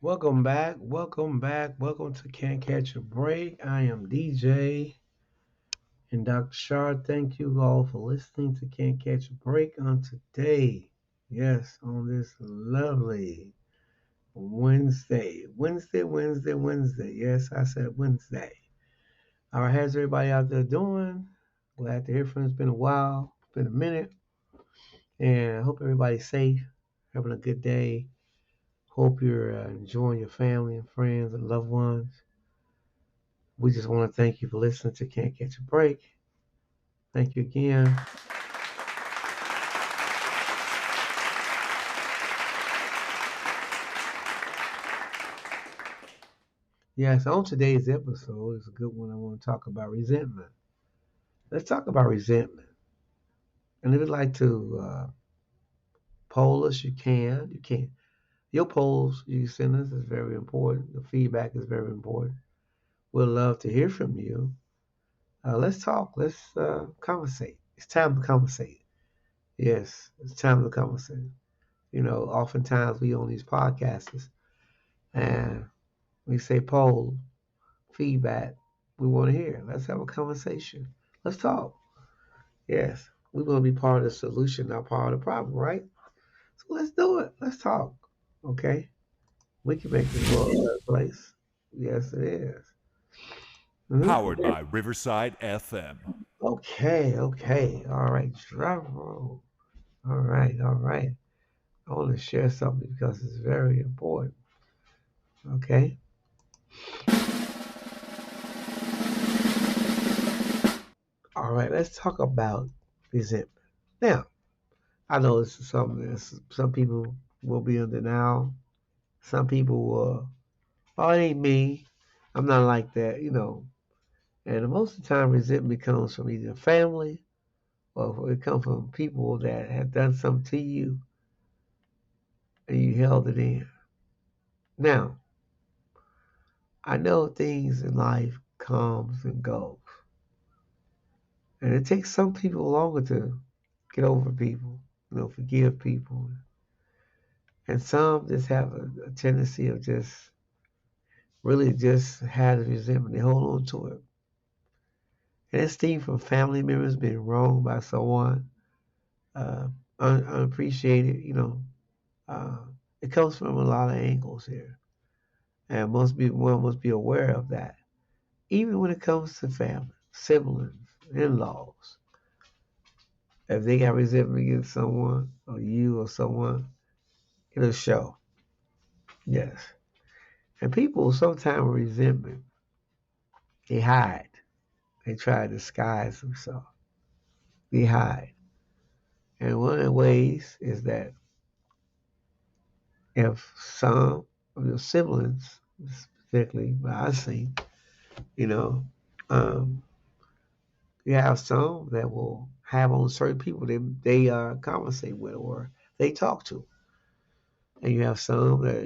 Welcome back. Welcome back. Welcome to Can't Catch a Break. I am DJ and Dr. Shard. Thank you all for listening to Can't Catch a Break on today. Yes, on this lovely Wednesday. Wednesday. Yes, I said Wednesday. All right, how's everybody out there doing? Glad to hear from you. It's been a while. It's been a minute. And I hope everybody's safe, having a good day. Hope you're enjoying your family and friends and loved ones. We just want to thank you for listening to Can't Catch a Break. Thank you again. Yes, on today's episode is a good one. I want to talk about resentment. Let's talk about resentment. And if you'd like to poll us, you can. You can. Your polls you send us is very important. The feedback is very important. We'd love to hear from you. Let's talk. Let's conversate. It's time to conversate. Yes, it's time to conversate. Oftentimes we on these podcasts and we say poll, feedback. We want to hear. Let's have a conversation. Let's talk. Yes, we want to be part of the solution, not part of the problem, right? So let's do it. Let's talk. Okay? We can make this world a better place. Yes, it is. Powered Mhm. by Riverside FM. Okay. All right, drum roll. All right. I want to share something because it's very important. Okay? All right, let's talk about resentment. Now, I know this is something that some people will be in denial. Some people will, oh, it ain't me. I'm not like that. And most of the time, resentment comes from either family or it comes from people that have done something to you and you held it in. Now, I know things in life comes and goes, and it takes some people longer to get over people, forgive people, and some just have a tendency of just really just have resentment. They hold on to it. And it's stems from family members being wronged by someone, uh, unappreciated. Uh, it comes from a lot of angles here, and one must be aware of that. Even when it comes to family, siblings, in-laws, if they got resentment against someone or you or someone, it'll show. Yes, and people sometimes resentment. They hide. They try to disguise themselves. They hide. And one of the ways is that if some of your siblings, particularly what I see, you know, um, you have some that will have on certain people they conversate with or they talk to, and you have some that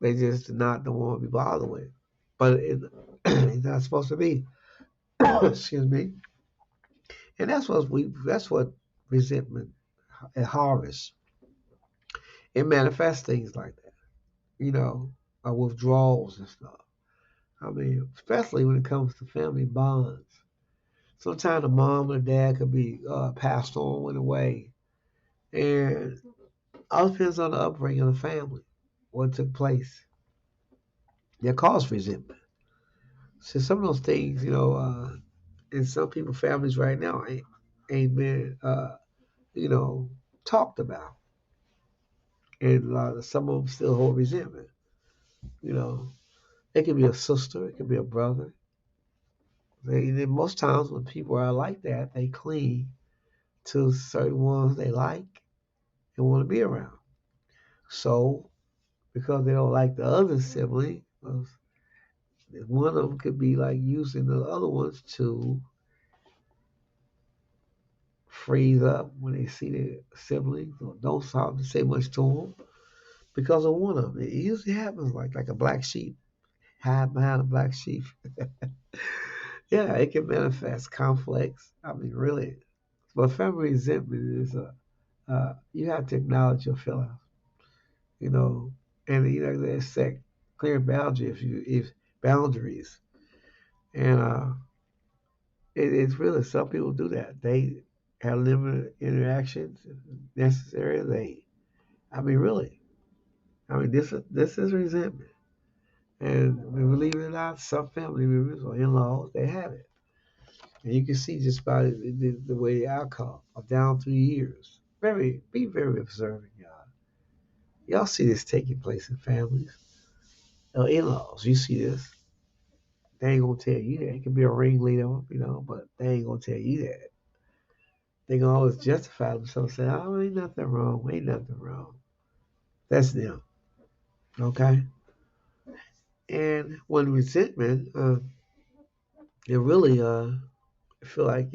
they just not the one to be bothered with, but it's not supposed to be. Excuse me, and that's what resentment and harvest. It manifests things like that, you know, withdrawals and stuff. I mean, especially when it comes to family bonds. Sometimes the mom or the dad could be passed on, went away, and all depends on the upbringing of the family, what took place that caused resentment. So some of those things, in some people's families right now ain't been, you know, talked about, and some of them still hold resentment. You know, it can be a sister, it can be a brother. Most times when people are like that, they cling to certain ones they like and want to be around. So, because they don't like the other sibling, one of them could be like using the other ones to freeze up when they see their siblings or don't stop to say much to them because of one of them. It usually happens like a black sheep, hide behind a black sheep. Yeah, it can manifest conflicts. I mean, really. But family resentment is you have to acknowledge your feelings. You know, and they set clear boundaries if boundaries, and it's really some people do that. They have limited interactions if necessary. I mean, really, this is resentment, and believe it or not, some family members or in-laws they have it, and you can see just by the way the outcome of down through the years. Be very observant, y'all. Y'all see this taking place in families. In-laws, you see this. They ain't gonna tell you that. It could be a ringleader, but they ain't gonna tell you that. They gonna always justify themselves, saying, "Oh, ain't nothing wrong. Ain't nothing wrong." That's them, okay? And when resentment, it really feel like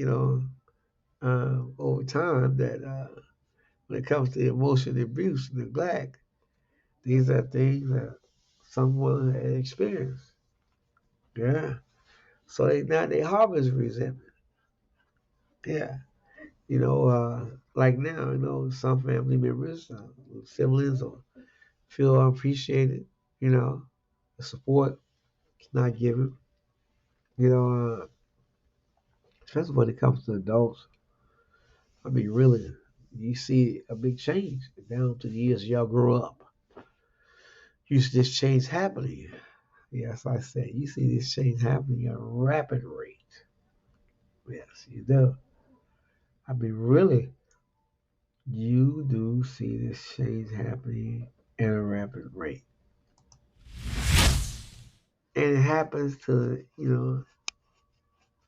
over time that when it comes to emotional abuse, neglect, these are things that someone had experienced. Yeah. So they harbor resentment. Yeah. Like now, some family members, siblings, or feel unappreciated. You know, the support is not given. You know, especially when it comes to adults. I mean, really, you see a big change down to the years y'all grow up. You see this change happening. Yes, I said you see this change happening at a rapid rate. Yes, you do. I mean, really, you do see this change happening at a rapid rate. And it happens to,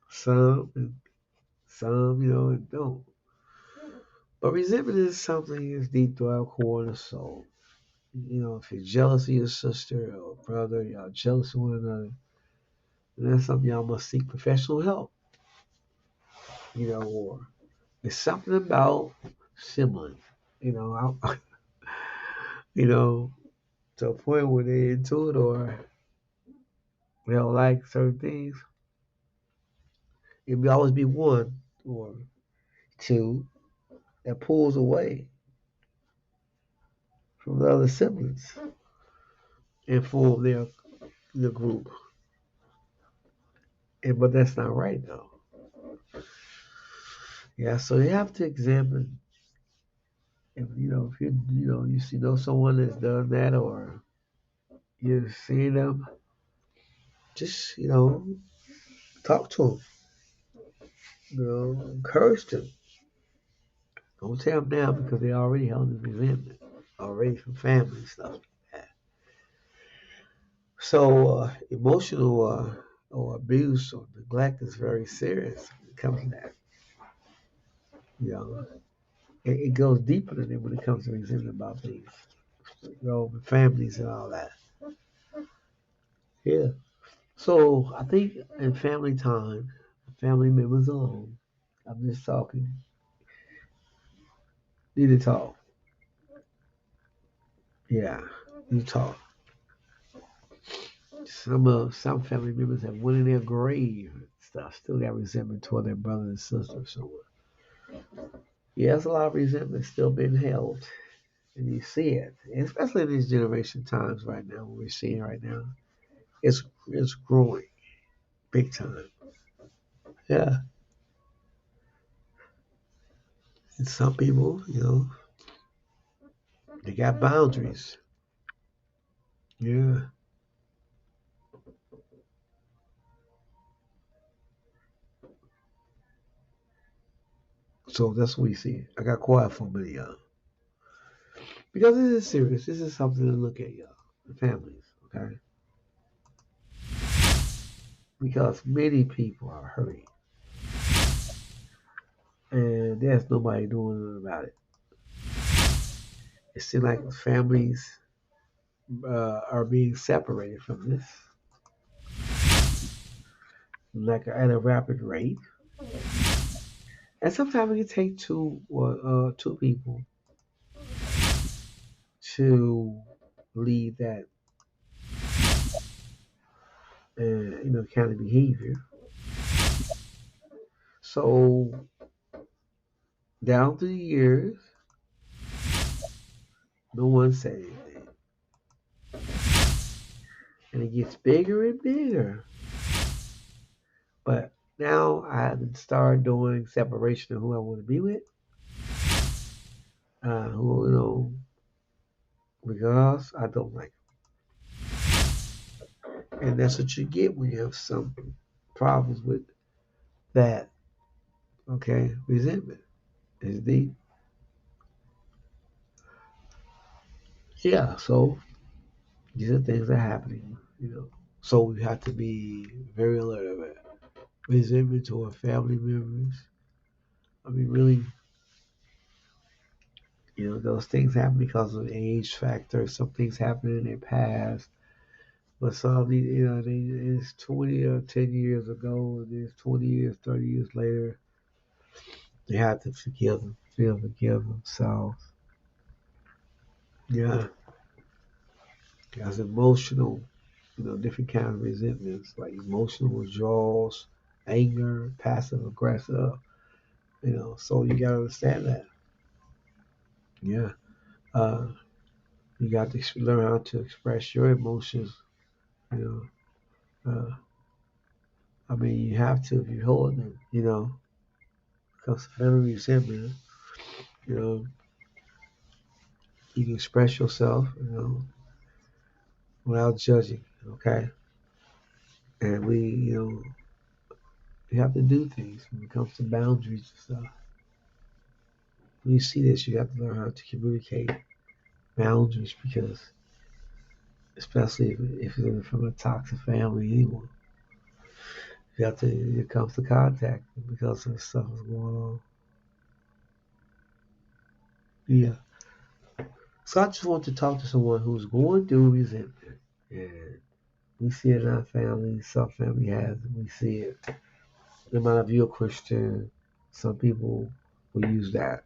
some and some, and don't. But resentment is something that's deep to our core of the soul. If you're jealous of your sister or brother, y'all jealous of one another, then that's something y'all must seek professional help, or it's something about sibling, you know, to a point where they're into it or they don't like certain things. It will always be one or two that pulls away from the other siblings and form the group. But that's not right though. Yeah, so you have to examine if you see someone that's done that or you're seeing them, just talk to them, encourage them. Don't tear them down because they already held in resentment already from family and stuff like that. So emotional or abuse or neglect is very serious when it comes to that. You know, it goes deeper than that when it comes to resentment about things. With families and all that. Yeah. So I think in family time, family members alone, I'm just talking, need to talk. Yeah, need to talk. Some family members have went in their grave and stuff, still got resentment toward their brother and sister. So yeah, there's a lot of resentment still being held. And you see it, and especially in these generation times right now, what we're seeing right now, it's growing big time. Yeah. And some people, they got boundaries. Yeah. So that's what we see. I got quiet for a minute, y'all. Because this is serious. This is something to look at, y'all. The families, okay? Because many people are hurting. And there's nobody doing nothing about it. It seems like families are being separated from this, like at a rapid rate. And sometimes it can take two people to lead that, kind of behavior. So down through the years, no one said anything. and it gets bigger and bigger. But now I haven't started doing separation of who I want to be with, who because I don't like them. And that's what you get when you have some problems with that. Okay, resentment is deep. Yeah, so these are things that are happening. So we have to be very alert of it. Resentment toward family members. I mean, really, those things happen because of age factor. Some things happen in their past, but some, it's 20 or 10 years ago, and it's 20 years, 30 years later. They have to forgive themselves. Yeah, because emotional, different kinds of resentments, like emotional withdrawals, anger, passive aggressive. So you gotta understand that. Yeah, uh, you got to learn how to express your emotions. You I mean, you have to if you're holding them. Because family resentment. You know, you can express yourself. Without judging. Okay, and you have to do things when it comes to boundaries and stuff. When you see this, you have to learn how to communicate boundaries because, especially if it's from a toxic family, anyone, you have to, it comes to contact because of stuff that's going on. Yeah. So I just want to talk to someone who's going through resentment. And we see it in our family, some family has it, we see it. No matter if you're a Christian, some people will use that.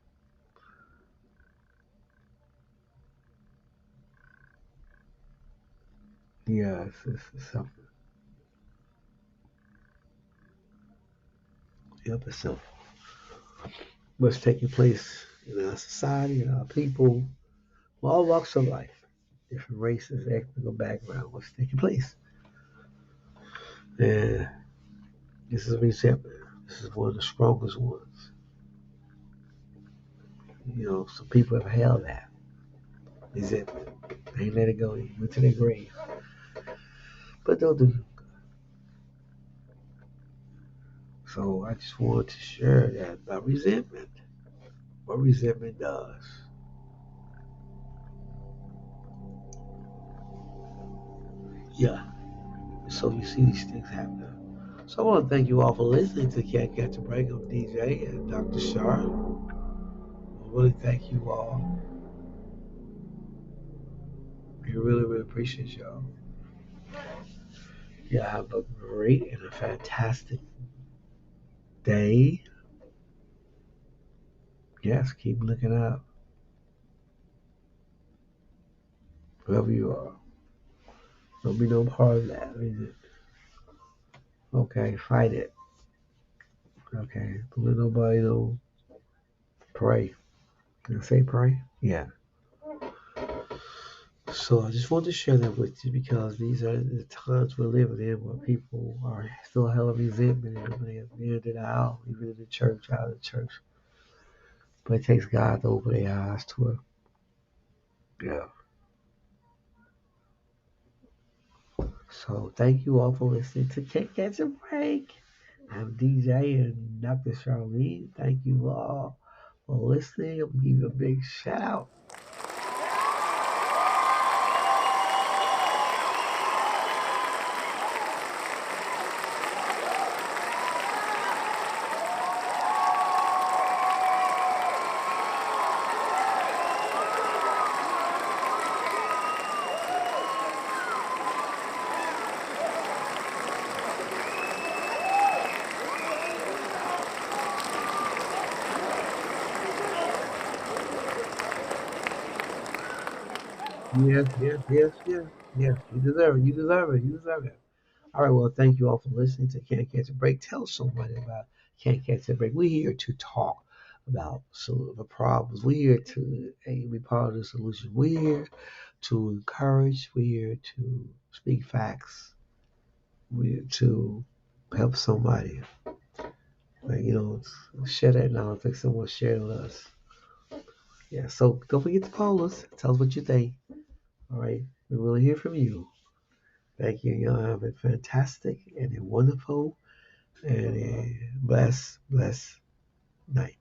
Yeah, it's something. Yep, it's something. What's taking place in our society and our people, all walks of life, different races, ethnic background, what's taking place. And this is resentment. This is one of the strongest ones. Some people have held that resentment. They ain't let it go. They went to their grave. But they'll do. So I just wanted to share that about resentment. What resentment does. Yeah. So you see these things happening. So I want to thank you all for listening to Can't Catch a Break. I'm DJ and Dr. Shar. I really thank you all. We really, really appreciate y'all. Yeah, have a great and a fantastic day. Yes, keep looking up. Whoever you are. Don't be no part of that. Is it? Okay, fight it. Okay, don't let nobody know. Pray. Did I say pray? Yeah. So I just wanted to share that with you because these are the times we're living in where people are still hella resentment and they have banned it out, even in the church, out of the church. But it takes God to open their eyes to it. Yeah. So thank you all for listening to Can't Catch a Break. I'm DJ and Dr. Charlene. Thank you all for listening. I'm gonna give you a big shout out. Yes, yes, yes, yes, yes. You deserve it. You deserve it. You deserve it. All right. Well, thank you all for listening to Can't Catch a Break. Tell somebody about Can't Catch a Break. We're here to talk about the problems. We're here to be part of the solution. We're here to encourage. We're here to speak facts. We're here to help somebody. Like, share that knowledge. Like someone shared with us. Yeah, so don't forget to call us. Tell us what you think. All right. We want to hear from you. Thank you. Y'all have a fantastic and a wonderful and a blessed night.